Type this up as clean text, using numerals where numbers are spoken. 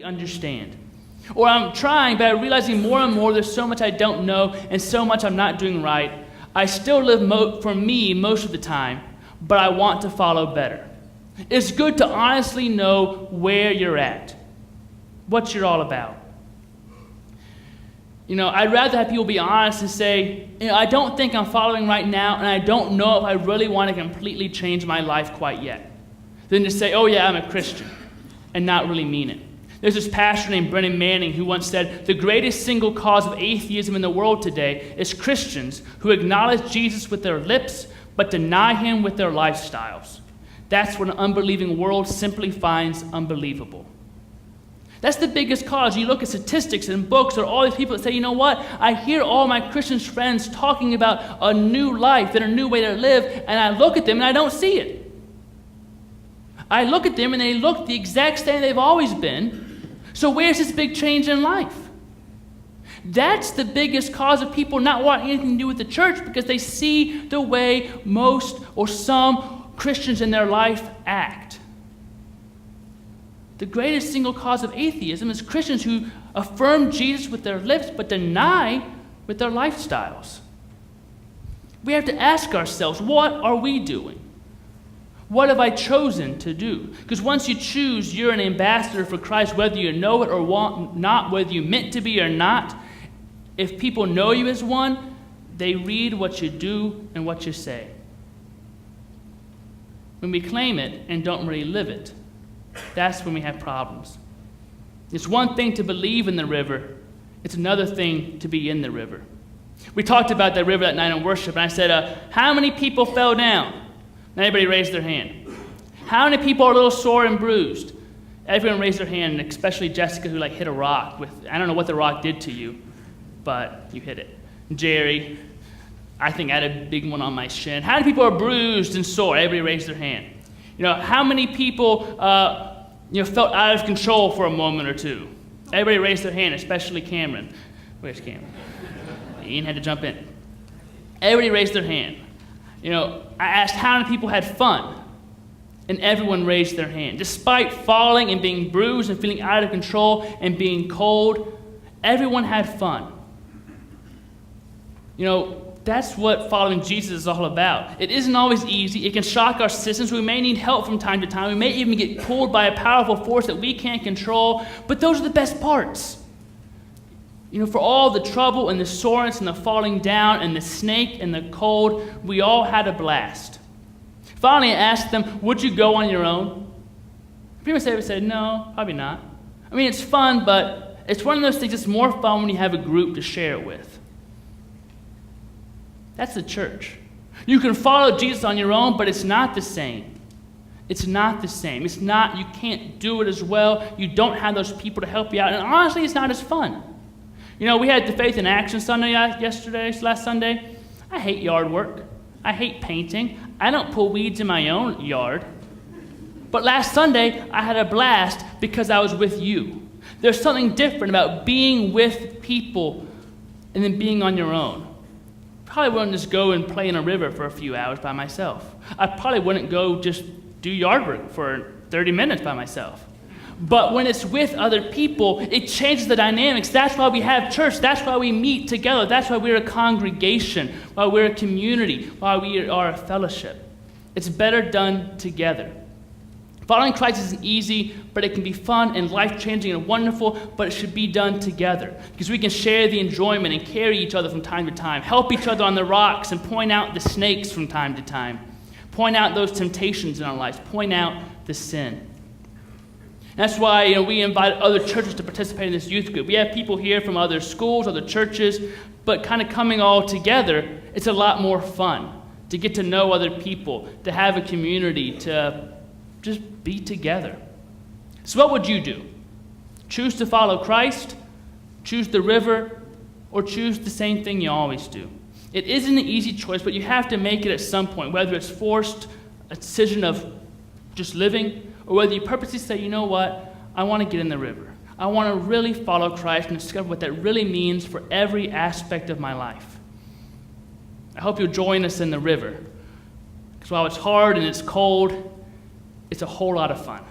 understand. Or I'm trying, but I'm realizing more and more there's so much I don't know and so much I'm not doing right. I still live for me most of the time, but I want to follow better. It's good to honestly know where you're at, what you're all about. I'd rather have people be honest and say, I don't think I'm following right now, and I don't know if I really want to completely change my life quite yet, than to say, oh yeah, I'm a Christian, and not really mean it. There's this pastor named Brennan Manning who once said, the greatest single cause of atheism in the world today is Christians who acknowledge Jesus with their lips, but deny him with their lifestyles. That's what an unbelieving world simply finds unbelievable. That's the biggest cause. You look at statistics and books, or all these people that say, you know what? I hear all my Christian friends talking about a new life and a new way to live, and I look at them and I don't see it. I look at them and they look the exact same they've always been. So where's this big change in life? That's the biggest cause of people not wanting anything to do with the church, because they see the way most or some Christians in their life act. The greatest single cause of atheism is Christians who affirm Jesus with their lips but deny with their lifestyles. We have to ask ourselves, what are we doing? What have I chosen to do? Because once you choose, you're an ambassador for Christ, whether you know it or not, whether you meant to be or not. If people know you as one, they read what you do and what you say. When we claim it and don't really live it, that's when we have problems. It's one thing to believe in the river. It's another thing to be in the river. We talked about that river that night in worship, and I said, how many people fell down? Everybody raised their hand. How many people are a little sore and bruised? Everyone raised their hand, and especially Jessica, who hit a rock with, I don't know what the rock did to you, but you hit it. Jerry, I think I had a big one on my shin. How many people are bruised and sore? Everybody raised their hand. How many people felt out of control for a moment or two? Everybody raised their hand, especially Cameron. Where's Cameron? Ian had to jump in. Everybody raised their hand. I asked how many people had fun, and everyone raised their hand. Despite falling and being bruised and feeling out of control and being cold, everyone had fun. That's what following Jesus is all about. It isn't always easy. It can shock our systems. We may need help from time to time. We may even get pulled by a powerful force that we can't control, but those are the best parts. For all the trouble and the soreness and the falling down and the snake and the cold, we all had a blast. Finally, I asked them, would you go on your own? People said, no, probably not. It's fun, but it's one of those things that's more fun when you have a group to share it with. That's the church. You can follow Jesus on your own, but it's not the same. It's not the same. You can't do it as well. You don't have those people to help you out. And honestly, it's not as fun. We had the Faith in Action Sunday last Sunday. I hate yard work. I hate painting. I don't pull weeds in my own yard. But last Sunday, I had a blast because I was with you. There's something different about being with people and then being on your own. Probably wouldn't just go and play in a river for a few hours by myself. I probably wouldn't go just do yard work for 30 minutes by myself. But when it's with other people, it changes the dynamics. That's why we have church. That's why we meet together. That's why we're a congregation, why we're a community, why we are a fellowship. It's better done together. Following Christ isn't easy, but it can be fun and life-changing and wonderful, but it should be done together because we can share the enjoyment and carry each other from time to time, help each other on the rocks and point out the snakes from time to time, point out those temptations in our lives, point out the sin. That's why we invite other churches to participate in this youth group. We have people here from other schools, other churches, but kind of coming all together, it's a lot more fun to get to know other people, to have a community, to just be together. So what would you do? Choose to follow Christ, choose the river, or choose the same thing you always do? It isn't an easy choice, but you have to make it at some point, whether it's forced, a decision of just living, or whether you purposely say, you know what, I want to get in the river. I want to really follow Christ and discover what that really means for every aspect of my life. I hope you'll join us in the river, because while it's hard and it's cold, it's a whole lot of fun.